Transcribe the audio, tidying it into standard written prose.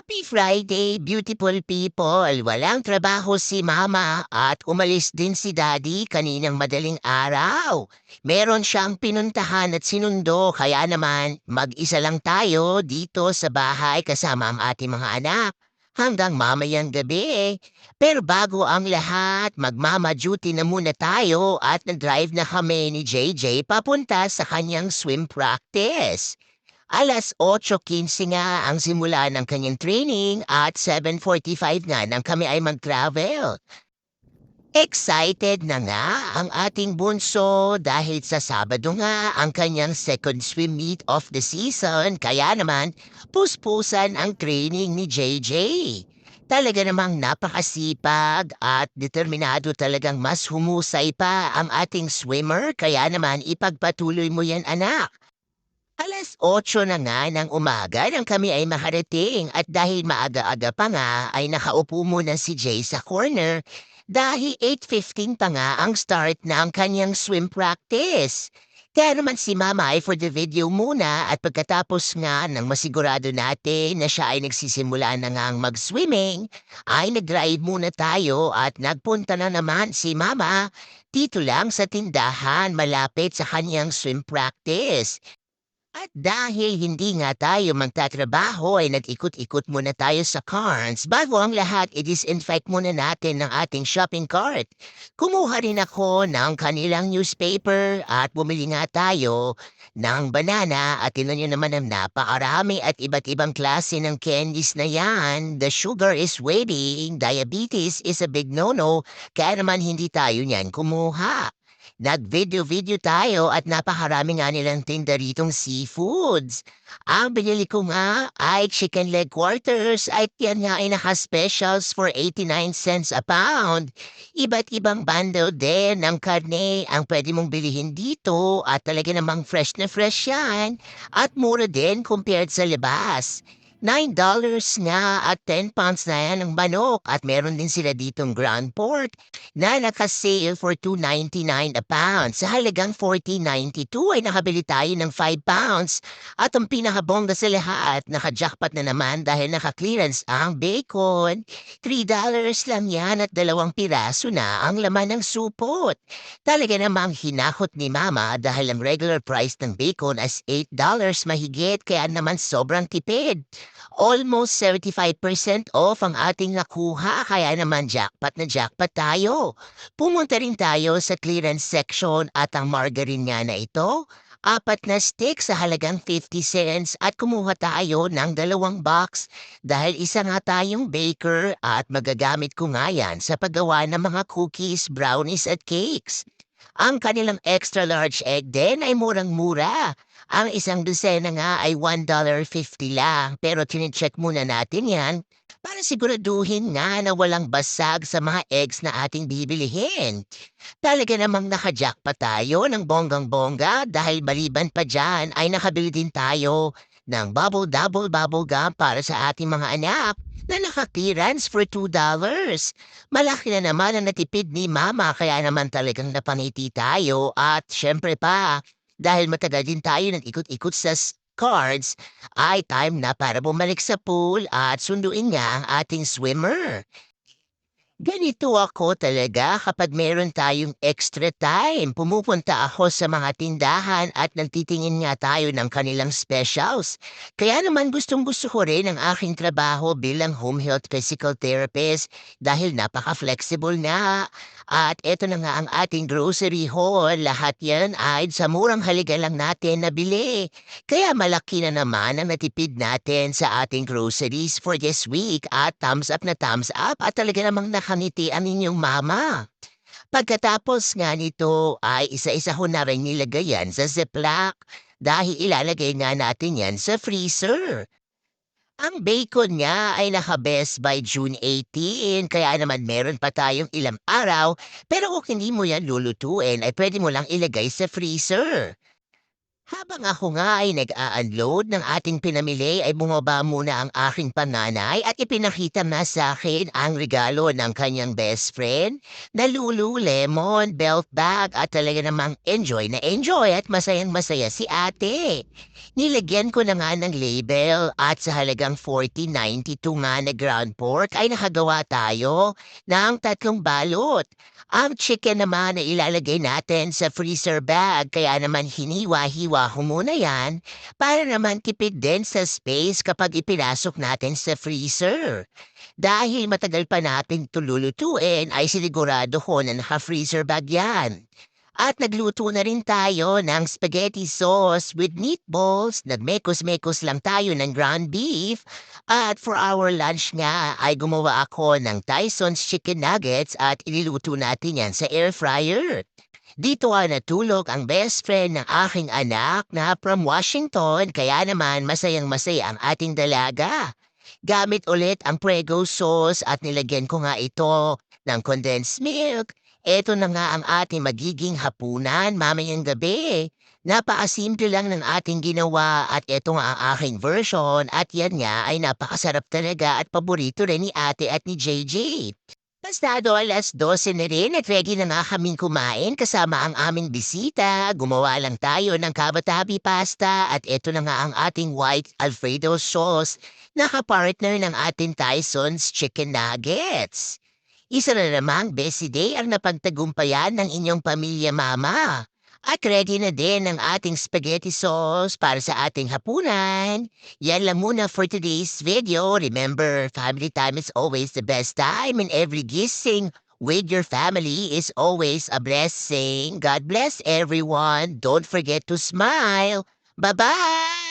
Happy Friday, beautiful people! Walang trabaho si Mama at umalis din si Daddy kaninang madaling araw. Meron siyang pinuntahan at sinundo kaya naman mag-isa lang tayo dito sa bahay kasama ang ating mga anak hanggang mamayang gabi. Pero bago ang lahat, magmama-duty na muna tayo at nag-drive na kami ni JJ papunta sa kanyang swim practice. 8:15 nga ang simula ng kanyang training at 7:45 nga nang kami ay mag-travel. Excited na nga ang ating bunso dahil sa Sabado nga ang kanyang second swim meet of the season kaya naman puspusan ang training ni JJ. Talaga namang napakasipag at determinado talagang mas humusay pa ang ating swimmer kaya naman ipagpatuloy mo yan anak. 8:00 na nga ng umaga nang kami ay makarating at dahil maaga-aga pa nga ay nakaupo muna si Jay sa corner dahil 8:15 pa nga ang start ng kanyang swim practice. Kaya naman si Mama ay for the video muna at pagkatapos nga nang masigurado natin na siya ay nagsisimula na ngang mag-swimming, ay nag-drive muna tayo at nagpunta na naman si Mama dito lang sa tindahan malapit sa kanyang swim practice. At dahil hindi nga tayo magtatrabaho ay nag-ikot-ikot muna tayo sa Carnes. Bago ang lahat, i-disinfect muna natin ng ating shopping cart. Kumuha rin ako ng kanilang newspaper at bumili nga tayo ng banana at tinan nyo naman ang napakarami at iba't ibang klase ng candies na yan. The sugar is waiting, diabetes is a big no-no, kaya naman hindi tayo niyan kumuha. Nag-video-video tayo at napakarami nga nilang tinda ritong seafoods. Ang binili ko nga ay chicken leg quarters at yan nga ay naka-specials for 89 cents a pound. Iba't ibang bundle din ng karne ang pwede mong bilihin dito at talaga namang fresh na fresh yan at mura din compared sa labas. $9 nga at 10 pounds na yan ang manok at meron din sila ditong ground pork na naka-sale for 2.99 a pound. Sa halagang 14.92 ay nakabili tayo ng 5 pounds. At ang pinakabongga sa lahat, naka-jackpot na naman dahil naka-clearance ang bacon. $3 lang yan at 2 piraso na ang laman ng supot. Talaga namang hinakot ni Mama dahil ang regular price ng bacon as $8 mahigit kaya naman sobrang tipid. Almost 75% off ang ating nakuha kaya naman jackpot na jackpot tayo. Pumunta rin tayo sa clearance section at ang margarine nga na ito, 4 na stick sa halagang 50 cents at kumuha tayo ng 2 box dahil isa nga tayong baker at magagamit ko nga yan sa paggawa ng mga cookies, brownies at cakes. Ang kanilang extra large egg din ay murang-mura. Ang isang dosena nga ay $1.50 lang pero tine-check muna natin yan para siguraduhin nga na walang basag sa mga eggs na ating bibilihin. Talaga namang nakajackpot tayo ng bonggang-bongga dahil maliban pa dyan ay nakabili din tayo ng bubble double bubble gum para sa ating mga anak na naka-clearance for $2. Malaki na naman ang natipid ni Mama kaya naman talagang napangiti tayo at syempre pa, dahil matagal din tayo nag-ikot-ikot sa cards, ay time na para bumalik sa pool at sunduin nga ang ating swimmer. Ganito ako talaga kapag meron tayong extra time. Pumupunta ako sa mga tindahan at nagtitingin nga tayo ng kanilang specials. Kaya naman gustong-gusto ko rin ang aking trabaho bilang home health physical therapist dahil napaka-flexible na. At eto na nga ang ating grocery haul. Lahat yan ay sa murang halaga lang natin nabili. Kaya malaki na naman ang natipid natin sa ating groceries for this week at thumbs up na thumbs up at talaga namang nakangiti ang inyong mama. Pagkatapos nga nito ay isa-isa ko na rin nilagay yan sa Ziploc dahil ilalagay nga natin yan sa freezer. Ang bacon niya ay naka-best by June 18 kaya naman meron pa tayong ilang araw pero kung hindi mo yan lulutuin ay pwede mo lang ilagay sa freezer. Habang ako nga ay nag-a-unload ng ating pinamili ay bumaba muna ang aking panganay at ipinakita na sa akin ang regalo ng kanyang best friend na Lululemon belt bag at talaga namang enjoy na enjoy at masayang masaya si ate. Nilagyan ko na nga ng label at sa halagang 40.92 nga na ground pork ay nakagawa tayo ng tatlong balot. Ang chicken naman na ilalagay natin sa freezer bag kaya naman hiniwa-hiwa ko muna yan para naman tipid din sa space kapag ipinasok natin sa freezer. Dahil matagal pa natin tululutuin ay sinigurado ko na naka-freezer bag yan. At nagluto na rin tayo ng spaghetti sauce with meatballs. Nagmekos-mekos lang tayo ng ground beef. At for our lunch nga ay gumawa ako ng Tyson's chicken nuggets at iniluto natin yan sa air fryer. Dito nga natulog ang best friend ng aking anak na from Washington kaya naman masayang masaya ang ating dalaga. Gamit ulit ang Prego sauce at nilagyan ko nga ito ng condensed milk. Eto na nga ang ating magiging hapunan mamayang gabi. Napakasimple lang ng ating ginawa at eto nga ang aking version at yan nga ay napakasarap talaga at paborito rin ni ate at ni JJ. Pasado 12:00 na rin at ready na nga kaming kumain kasama ang aming bisita. Gumawa lang tayo ng kabatabi pasta at eto na nga ang ating white Alfredo sauce na kapartner ng ating Tyson's chicken nuggets. Isa na namang busy day ang napagtagumpayan ng inyong pamilya mama. At ready na din ang ating spaghetti sauce para sa ating hapunan. Yan lang muna for today's video. Remember, family time is always the best time and every gising with your family is always a blessing. God bless everyone. Don't forget to smile. Bye-bye!